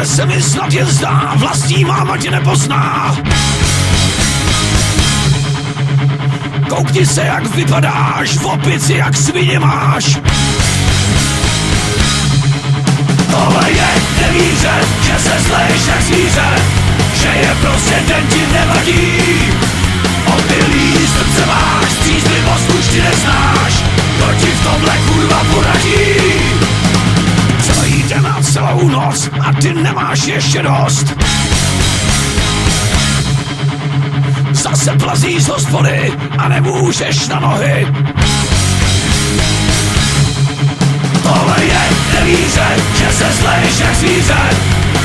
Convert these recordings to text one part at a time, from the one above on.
se mi snad jen zdá, vlastní máma tě nepozná. Koukni se, jak vypadáš, v opici jak svině máš. Tohle je nevíře, že se zlejš jak zvíře, že je prostě den ti nevadí. Opilý srdce máš, střízlivost už ty neznáš, kdo ti v tomhle kurva poradí. Celý den a celou noc a ty nemáš ještě dost. Zase plazí z hospody a nemůžeš na nohy. Tohle je nevíře, že se zlejš jak zvíře,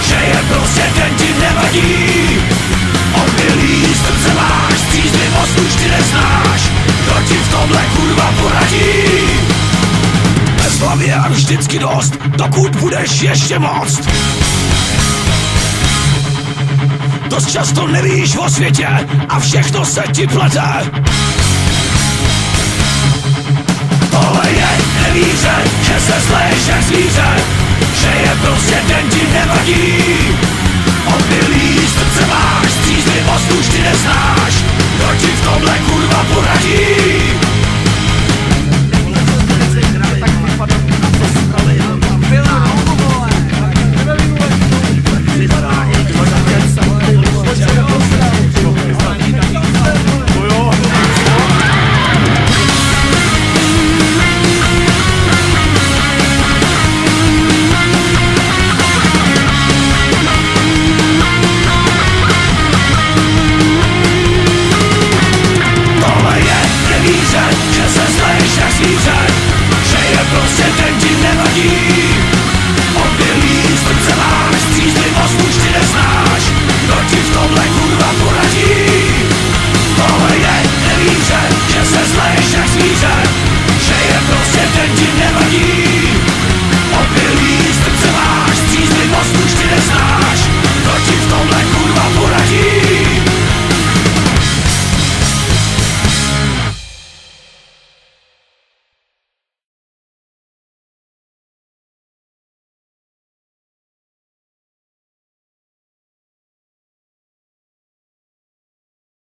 že je prostě den ti nevadí. Opilý srdce máš, střízlivost už ty neznáš, kdo ti v tomhle kurva poradí. Bez hlavy a vždycky dost, dokud budeš ještě moct. Dost často nevíš o světě a všechno se ti plete. Tohle je nevíře, že se zlejš jak zvíře, že je prostě den ti nevadí. Opilý srdce máš, střízlivost už ty neznáš, kdo ti v tomhle kurva poradí.